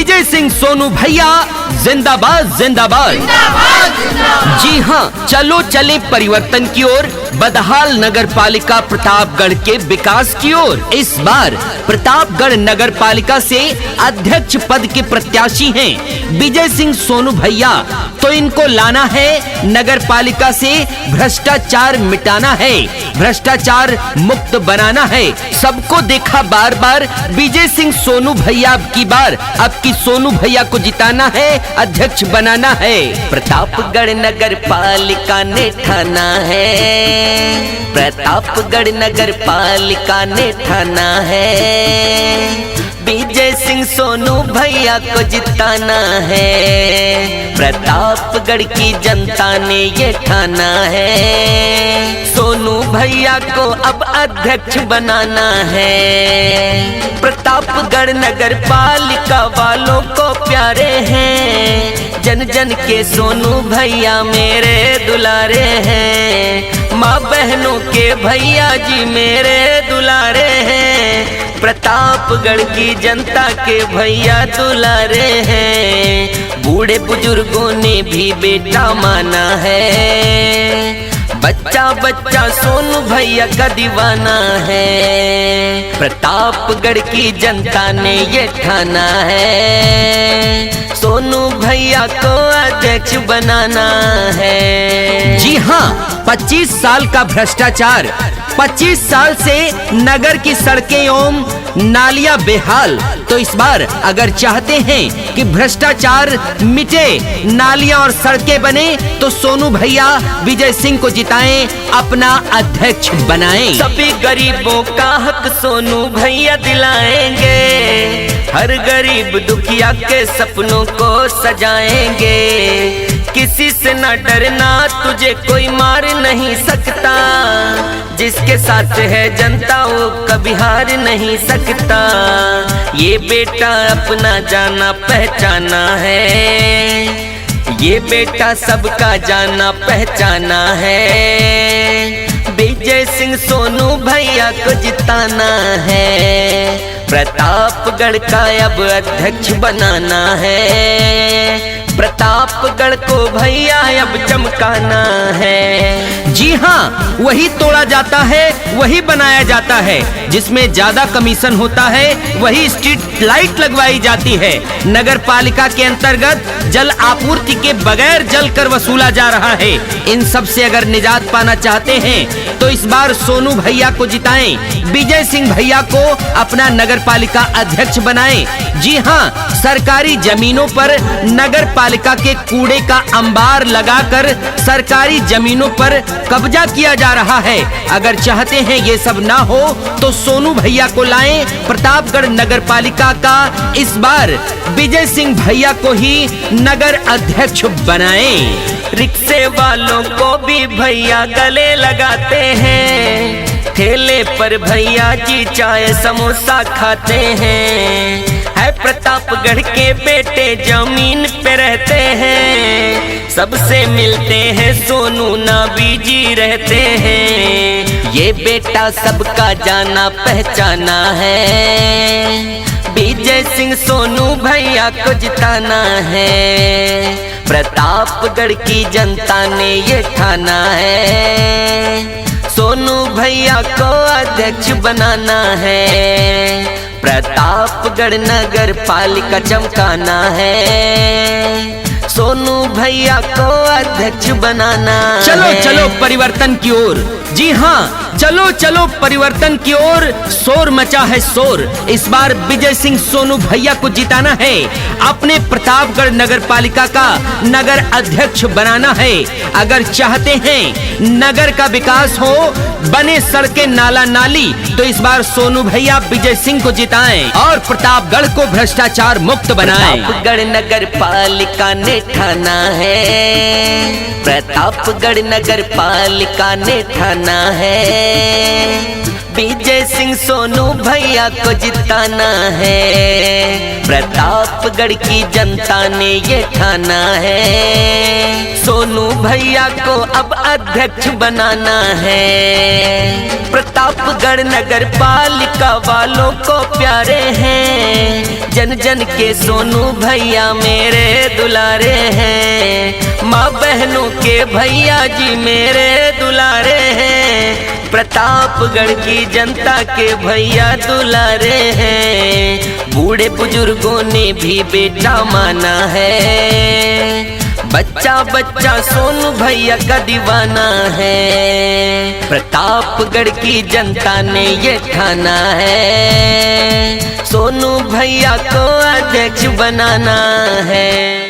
विजय सिंह सोनू भैया जिंदाबाद जिंदाबाद। जी हाँ, चलो चले परिवर्तन की ओर, बदहाल नगर पालिका प्रतापगढ़ के विकास की ओर। इस बार प्रतापगढ़ नगर पालिका से अध्यक्ष पद के प्रत्याशी हैं विजय सिंह सोनू भैया। तो इनको लाना है नगर पालिका से, भ्रष्टाचार मिटाना है, भ्रष्टाचार मुक्त बनाना है। सबको देखा बार बार विजय सिंह सोनू भैया की बार, अब की सोनू भैया को जिताना है, अध्यक्ष बनाना है। प्रतापगढ़ नगर पालिका ने ठाना है, प्रतापगढ़ नगर पालिका ने ठाना है, विजय सिंह सोनू भैया को जिताना है। प्रतापगढ़ की जनता ने ये ठाना है, सोनू भैया को अब अध्यक्ष बनाना है। प्रतापगढ़ नगर पालिका वालों को प्यारे हैं, जन जन के सोनू भैया मेरे दुलारे हैं, माँ बहनों के भैया जी मेरे दुलारे हैं। प्रतापगढ़ की जनता के भैया दुलारे हैं, बूढ़े बुजुर्गों ने भी बेटा माना है, बच्चा बच्चा सोनू भैया का दीवाना है। प्रतापगढ़ की जनता ने ये ठाना है, सोनू भैया को अध्यक्ष बनाना है। जी हाँ, 25 साल का भ्रष्टाचार, 25 साल से नगर की सड़कें एवं नालियां बेहाल। तो इस बार अगर चाहते हैं कि भ्रष्टाचार मिटे, नालियां और सड़कें बने, तो सोनू भैया विजय सिंह को जिताएं, अपना अध्यक्ष बनाएं। सभी गरीबों का हक सोनू भैया दिलाएंगे, हर गरीब दुखिया के सपनों को सजाएंगे। किसी से न डरना, तुझे कोई मार नहीं सकता, जिसके साथ है जनता वो कभी हार नहीं सकता। ये बेटा अपना जाना पहचाना है, ये बेटा सबका जाना पहचाना है, विजय सिंह सोनू भैया को जिताना है। प्रतापगढ़ का अब अध्यक्ष बनाना है, प्रतापगढ़ को भैया अब चमकाना है। जी हाँ, वही तोड़ा जाता है, वही बनाया जाता है, जिसमें ज्यादा कमीशन होता है वही स्ट्रीट लाइट लगवाई जाती है। नगर पालिका के अंतर्गत जल आपूर्ति के बगैर जल कर वसूला जा रहा है। इन सब से अगर निजात पाना चाहते हैं तो इस बार सोनू भैया को जिताएं, विजय सिंह भैया को अपना नगर पालिका अध्यक्ष बनाएं। जी हाँ, सरकारी जमीनों पर नगर पालिका के कूड़े का अंबार लगाकर सरकारी जमीनों पर कब्जा किया जा रहा है। अगर चाहते हैं ये सब ना हो तो सोनू भैया को लाएं, प्रतापगढ़ नगर पालिका का इस बार विजय सिंह भैया को ही नगर अध्यक्ष बनाएं। रिक्शे वालों को भी भैया गले लगाते हैं, ठेले पर भैया जी चाय समोसा खाते हैं। है प्रतापगढ़ के बेटे जमीन पे रहते हैं, सबसे मिलते हैं सोनू ना बीजी रहते हैं। ये बेटा सबका जाना पहचाना है, विजय सिंह सोनू भैया को जिताना है। प्रतापगढ़ की जनता ने ये ठाना है, सोनू भैया को अध्यक्ष बनाना है। प्रतापगढ़ नगर पालिका चमकाना है, सोनू भैया को अध्यक्ष बनाना चलो है। चलो परिवर्तन की ओर, जी हाँ, चलो चलो परिवर्तन की ओर। शोर मचा है शोर, इस बार विजय सिंह सोनू भैया को जिताना है, अपने प्रतापगढ़ नगर पालिका का नगर अध्यक्ष बनाना है। अगर चाहते हैं नगर का विकास हो, बने सड़कें नाला नाली, तो इस बार सोनू भैया विजय सिंह को जिताएं और प्रतापगढ़ को भ्रष्टाचार मुक्त बनाएं। प्रतापगढ़ नगर पालिका ने ठाना है, प्रतापगढ़ नगर पालिका ने ठाना है, विजय सिंह सोनू भैया को जिताना है, प्रतापगढ़ की जनता ने ये ठाना है। सोनू भैया को अब अध्यक्ष बनाना है, प्रतापगढ़ नगर पालिका वालों को प्यारे हैं, जन जन के सोनू भैया मेरे दुलारे हैं। माँ बहनों के भैया जी मेरे दुलारे हैं, प्रतापगढ़ की जनता के भैया दुलारे हैं। बूढ़े बुजुर्गों ने भी बेटा माना है, बच्चा बच्चा सोनू भैया का दीवाना है। प्रतापगढ़ की जनता ने ये ठाना है, सोनू भैया को अध्यक्ष बनाना है।